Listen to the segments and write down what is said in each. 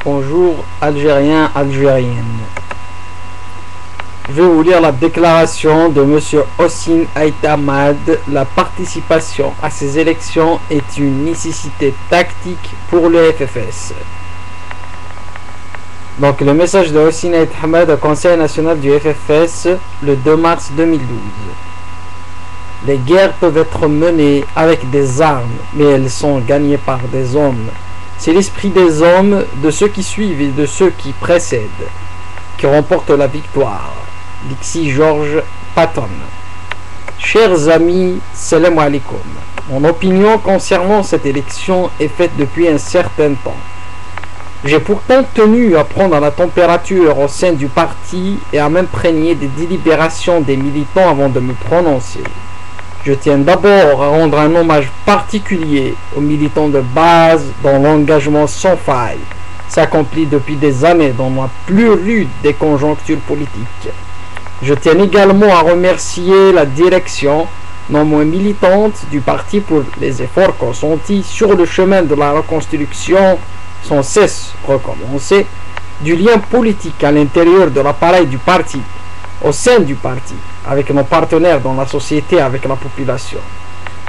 Bonjour Algériens, Algériennes. Je vais vous lire la déclaration de M. Hossein Ait Ahmad. La participation à ces élections est une nécessité tactique pour le FFS. Donc le message de Hossein Ait Ahmad au Conseil national du FFS le 2 mars 2012. Les guerres peuvent être menées avec des armes, mais elles sont gagnées par des hommes. C'est l'esprit des hommes, de ceux qui suivent et de ceux qui précèdent, qui remporte la victoire. Dixie George Patton. Chers amis, salam alaikum. Mon opinion concernant cette élection est faite depuis un certain temps. J'ai pourtant tenu à prendre la température au sein du parti et à m'imprégner des délibérations des militants avant de me prononcer. Je tiens d'abord à rendre un hommage particulier aux militants de base dont l'engagement sans faille s'accomplit depuis des années dans la plus rude des conjonctures politiques. Je tiens également à remercier la direction non moins militante du parti pour les efforts consentis sur le chemin de la reconstruction sans cesse recommencer du lien politique à l'intérieur de l'appareil du parti, au sein du parti, avec nos partenaires dans la société, avec la population.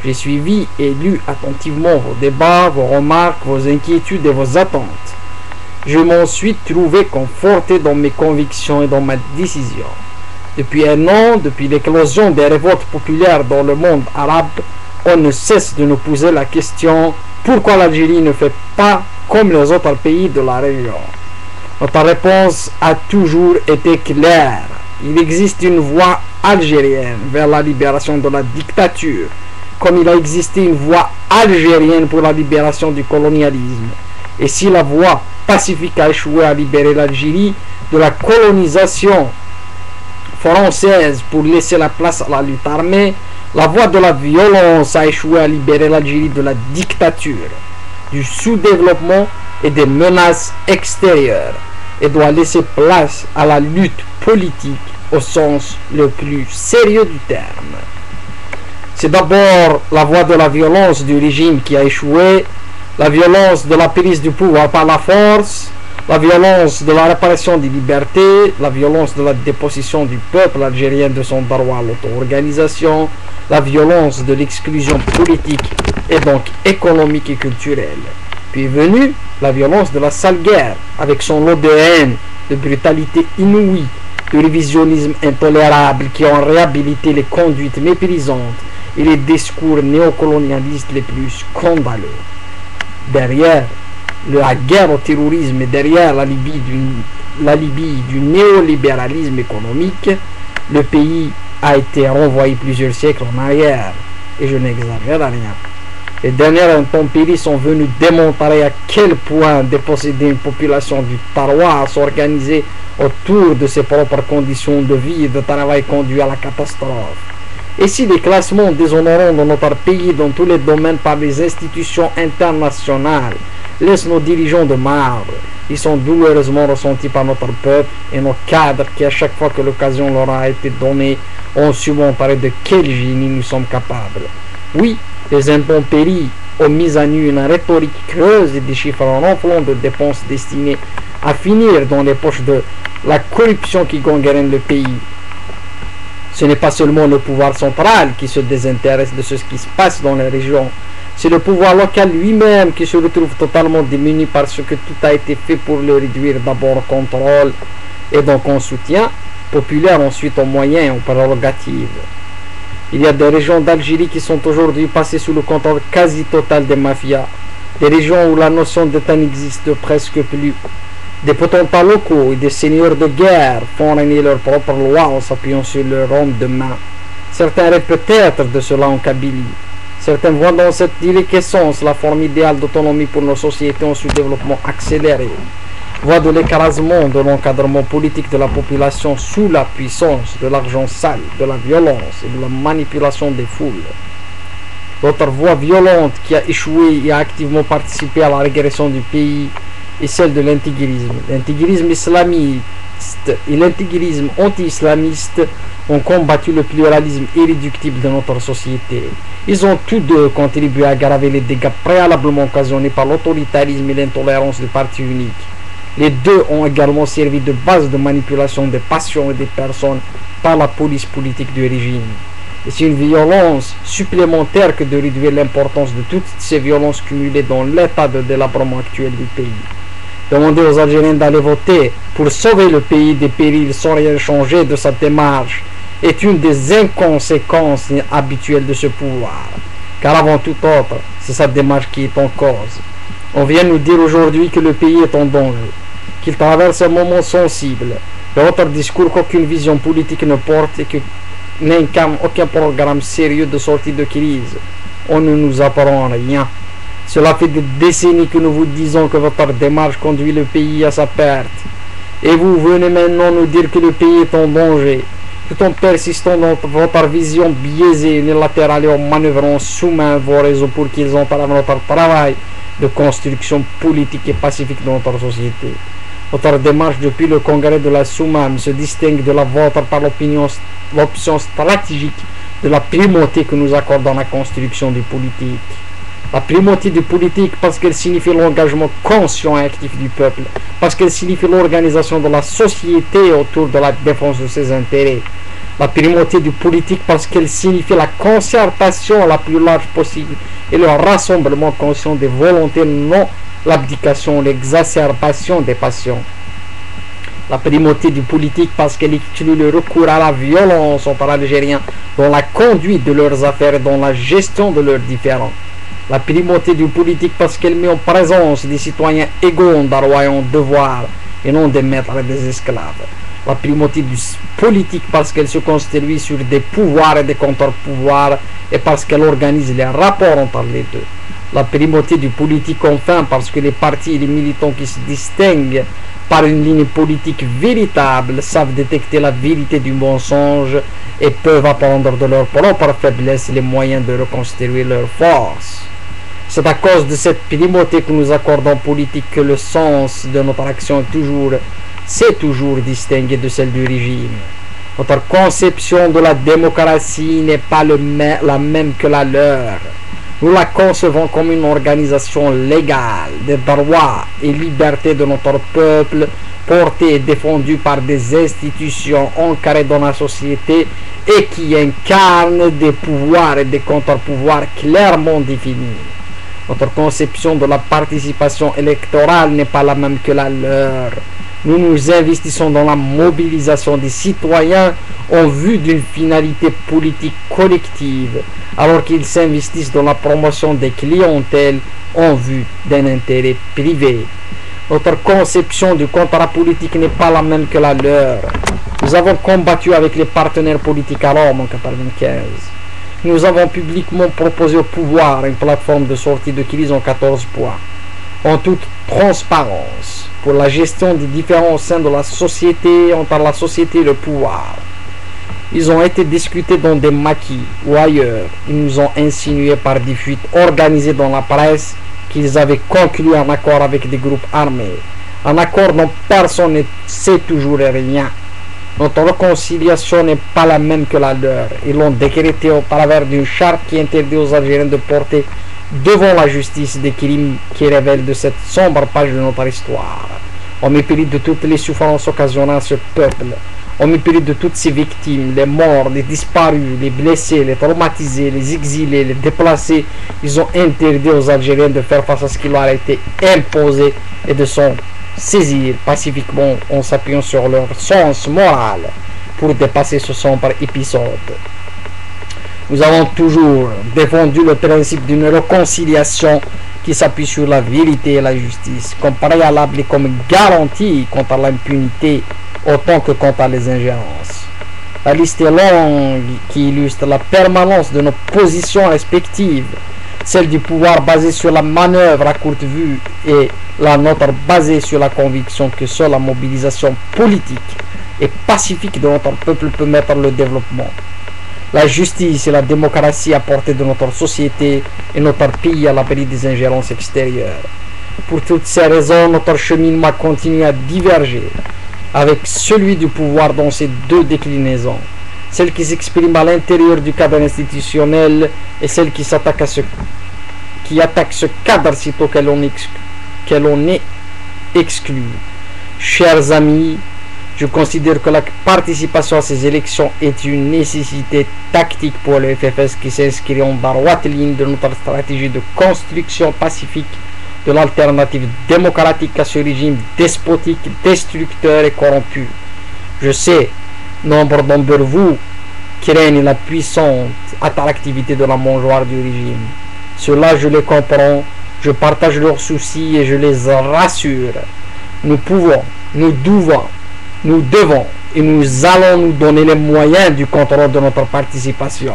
J'ai suivi et lu attentivement vos débats, vos remarques, vos inquiétudes et vos attentes. Je m'en suis trouvé conforté dans mes convictions et dans ma décision. Depuis un an, depuis l'éclosion des révoltes populaires dans le monde arabe, on ne cesse de nous poser la question pourquoi l'Algérie ne fait pas comme les autres pays de la région. Notre réponse a toujours été claire. Il existe une voie algérienne vers la libération de la dictature, comme il a existé une voie algérienne pour la libération du colonialisme. Et si la voie pacifique a échoué à libérer l'Algérie de la colonisation française pour laisser la place à la lutte armée, la voie de la violence a échoué à libérer l'Algérie de la dictature, du sous-développement et des menaces extérieures, et doit laisser place à la lutte politique au sens le plus sérieux du terme. C'est d'abord la voie de la violence du régime qui a échoué, la violence de la prise du pouvoir par la force, la violence de la répression des libertés, la violence de la dépossession du peuple algérien de son droit à l'auto-organisation, la violence de l'exclusion politique et donc économique et culturelle. Puis est venue la violence de la sale guerre, avec son lot de haine, de brutalité inouïe, de révisionnisme intolérable qui ont réhabilité les conduites méprisantes et les discours néocolonialistes les plus scandaleux. Derrière la guerre au terrorisme et derrière la Libye du néolibéralisme économique, le pays a été renvoyé plusieurs siècles en arrière, et je n'exagère rien. Les dernières intempéries sont venues démontrer à quel point déposséder une population du terroir à s'organiser autour de ses propres conditions de vie et de travail conduit à la catastrophe. Et si les classements déshonorants de notre pays dans tous les domaines par les institutions internationales laissent nos dirigeants de marbre, ils sont douloureusement ressentis par notre peuple et nos cadres qui, à chaque fois que l'occasion leur a été donnée, ont su montrer de quel génie nous sommes capables. Oui, les intempéries ont mis à nu une rhétorique creuse et des chiffres enflants de dépenses destinées à finir dans les poches de la corruption qui gangrène le pays. Ce n'est pas seulement le pouvoir central qui se désintéresse de ce qui se passe dans les régions, c'est le pouvoir local lui-même qui se retrouve totalement démuni parce que tout a été fait pour le réduire d'abord au contrôle et donc en soutien populaire, ensuite en moyens et en prérogatives. Il y a des régions d'Algérie qui sont aujourd'hui passées sous le contrôle quasi total des mafias, des régions où la notion d'État n'existe presque plus. Des potentats locaux et des seigneurs de guerre font régner leurs propres lois en s'appuyant sur leur homme de main. Certains rêvent peut-être de cela en Kabylie. Certains voient dans cette déliquescence la forme idéale d'autonomie pour nos sociétés en sous-développement accéléré. Voient de l'écrasement de l'encadrement politique de la population sous la puissance de l'argent sale, de la violence et de la manipulation des foules. L'autre voie violente qui a échoué et a activement participé à la régression du pays est celle de l'intégrisme. L'intégrisme islamiste et l'intégrisme anti-islamiste ont combattu le pluralisme irréductible de notre société. Ils ont tous deux contribué à aggraver les dégâts préalablement occasionnés par l'autoritarisme et l'intolérance du parti unique. Les deux ont également servi de base de manipulation des passions et des personnes par la police politique du régime. Et c'est une violence supplémentaire que de réduire l'importance de toutes ces violences cumulées dans l'état de délabrement actuel du pays. Demander aux Algériens d'aller voter pour sauver le pays des périls sans rien changer de sa démarche est une des inconséquences habituelles de ce pouvoir. Car avant tout autre, c'est sa démarche qui est en cause. On vient nous dire aujourd'hui que le pays est en danger, qu'il traverse un moment sensible. De votre discours qu'aucune vision politique ne porte et que n'incarne aucun programme sérieux de sortie de crise. On ne nous apprend rien. Cela fait des décennies que nous vous disons que votre démarche conduit le pays à sa perte. Et vous venez maintenant nous dire que le pays est en danger, tout en persistant dans votre vision biaisée, unilatérale et en manœuvrant sous-main vos réseaux pour qu'ils entravent notre travail de construction politique et pacifique de notre société. Votre démarche depuis le congrès de la Soumam se distingue de la vôtre par l'option stratégique de la primauté que nous accordons à la construction du politique. La primauté du politique parce qu'elle signifie l'engagement conscient et actif du peuple, parce qu'elle signifie l'organisation de la société autour de la défense de ses intérêts. La primauté du politique parce qu'elle signifie la concertation la plus large possible et le rassemblement conscient des volontés, non l'abdication, l'exacerbation des passions. La primauté du politique parce qu'elle exclut le recours à la violence entre Algériens dans la conduite de leurs affaires et dans la gestion de leurs différends. La primauté du politique parce qu'elle met en présence des citoyens égaux d'arroyant devoir et non des maîtres et des esclaves. La primauté du politique parce qu'elle se construit sur des pouvoirs et des contre-pouvoirs et parce qu'elle organise les rapports entre les deux. La primauté du politique enfin parce que les partis et les militants qui se distinguent par une ligne politique véritable savent détecter la vérité du mensonge et peuvent apprendre de leur propre faiblesse les moyens de reconstruire leur force. C'est à cause de cette primauté que nous accordons politique que le sens de notre action s'est toujours distingué de celle du régime. Notre conception de la démocratie n'est pas la même que la leur. Nous la concevons comme une organisation légale des droits et libertés de notre peuple, portée et défendue par des institutions ancrées dans la société et qui incarnent des pouvoirs et des contre-pouvoirs clairement définis. Notre conception de la participation électorale n'est pas la même que la leur. Nous nous investissons dans la mobilisation des citoyens en vue d'une finalité politique collective, alors qu'ils s'investissent dans la promotion des clientèles en vue d'un intérêt privé. Notre conception du contrat politique n'est pas la même que la leur. Nous avons combattu avec les partenaires politiques à Rome en 1995. Nous avons publiquement proposé au pouvoir une plateforme de sortie de crise en 14 points, en toute transparence, pour la gestion des différends au sein de la société, entre la société et le pouvoir. Ils ont été discutés dans des maquis ou ailleurs. Ils nous ont insinué par des fuites organisées dans la presse qu'ils avaient conclu un accord avec des groupes armés. Un accord dont personne ne sait toujours rien. Notre réconciliation n'est pas la même que la leur. Ils l'ont décrété au travers d'une charte qui interdit aux Algériens de porter devant la justice des crimes qui révèlent de cette sombre page de notre histoire. Au mépris de toutes les souffrances occasionnées à ce peuple, au mépris de toutes ses victimes, les morts, les disparus, les blessés, les traumatisés, les exilés, les déplacés, ils ont interdit aux Algériens de faire face à ce qui leur a été imposé et de s'en saisir pacifiquement en s'appuyant sur leur sens moral pour dépasser ce sombre épisode. Nous avons toujours défendu le principe d'une réconciliation qui s'appuie sur la vérité et la justice, comme préalable et comme garantie contre l'impunité autant que contre les ingérences. La liste est longue qui illustre la permanence de nos positions respectives, celle du pouvoir basée sur la manœuvre à courte vue et la nôtre basée sur la conviction que seule la mobilisation politique et pacifique de notre peuple peut mettre le développement, la justice et la démocratie à portée de notre société et notre pays à l'abri des ingérences extérieures. Pour toutes ces raisons, notre cheminement continue à diverger avec celui du pouvoir dans ses deux déclinaisons, celle qui s'exprime à l'intérieur du cadre institutionnel et celle qui attaque ce cadre sitôt qu'elle en est exclue. Chers amis, je considère que la participation à ces élections est une nécessité tactique pour le FFS qui s'inscrit en droite ligne de notre stratégie de construction pacifique de l'alternative démocratique à ce régime despotique, destructeur et corrompu. Je sais, nombre d'entre vous craignent la puissante attractivité de la mangeoire du régime. Cela, je les comprends, je partage leurs soucis et je les rassure. Nous pouvons, nous devons et nous allons nous donner les moyens du contrôle de notre participation.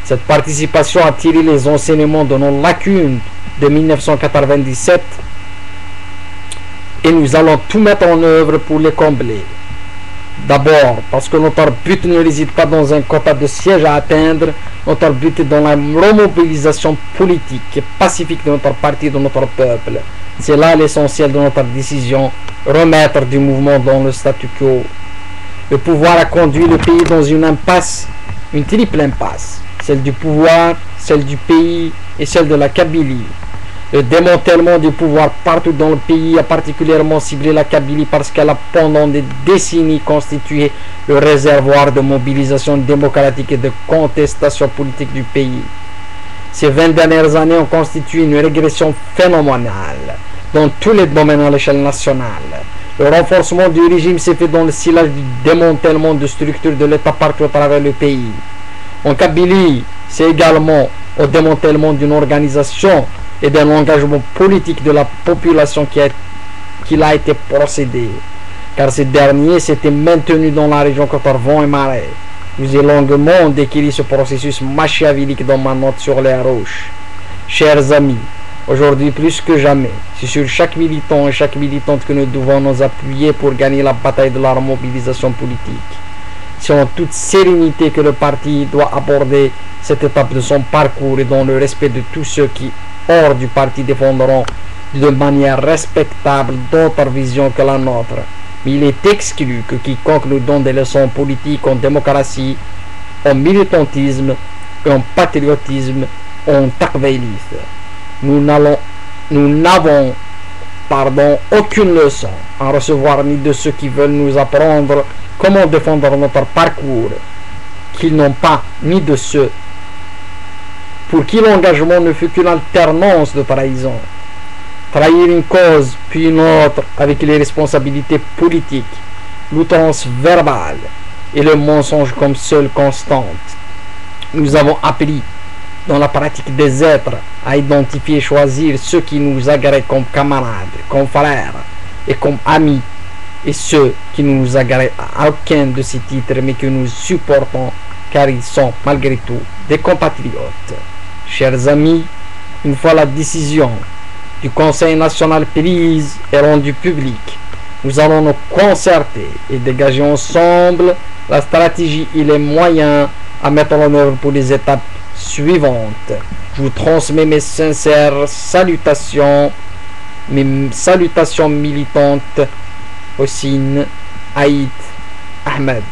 Cette participation a tiré les enseignements de nos lacunes de 1997 et nous allons tout mettre en œuvre pour les combler. D'abord, parce que notre but ne réside pas dans un quota de sièges à atteindre, notre but est dans la remobilisation politique et pacifique de notre parti et de notre peuple. C'est là l'essentiel de notre décision, remettre du mouvement dans le statu quo. Le pouvoir a conduit le pays dans une impasse, une triple impasse, celle du pouvoir, celle du pays et celle de la Kabylie. Le démantèlement du pouvoir partout dans le pays a particulièrement ciblé la Kabylie parce qu'elle a pendant des décennies constitué le réservoir de mobilisation démocratique et de contestation politique du pays. Ces 20 dernières années ont constitué une régression phénoménale dans tous les domaines à l'échelle nationale. Le renforcement du régime s'est fait dans le sillage du démantèlement de structures de l'État partout à travers le pays. En Kabylie, c'est également au démantèlement d'une organisation et d'un engagement politique de la population qu'il a été procédé, car ces derniers s'étaient maintenus dans la région contre vent et marée. Je vous ai longuement décrit ce processus machiavélique dans ma note sur les roches. Chers amis, aujourd'hui plus que jamais, c'est sur chaque militant et chaque militante que nous devons nous appuyer pour gagner la bataille de la mobilisation politique. C'est en toute sérénité que le parti doit aborder cette étape de son parcours et dans le respect de tous ceux qui, hors du parti, défendront de manière respectable d'autres visions que la nôtre. Mais il est exclu que quiconque nous donne des leçons politiques en démocratie, en militantisme, en patriotisme, en taqwélisme. Nous n'avons aucune leçon à recevoir ni de ceux qui veulent nous apprendre comment défendre notre parcours, qu'ils n'ont pas, ni de ceux pour qui l'engagement ne fut qu'une alternance de trahison. Trahir une cause puis une autre avec les responsabilités politiques, l'outrance verbale et le mensonge comme seule constante. Nous avons appris dans la pratique des êtres à identifier et choisir ceux qui nous agréent comme camarades, comme frères et comme amis, et ceux qui ne nous agréent à aucun de ces titres mais que nous supportons car ils sont malgré tout des compatriotes. Chers amis, une fois la décision du Conseil national prise et rendue publique, nous allons nous concerter et dégager ensemble la stratégie et les moyens à mettre en œuvre pour les étapes suivantes. Je vous transmets mes sincères salutations, militantes, Hossein Aït Ahmed.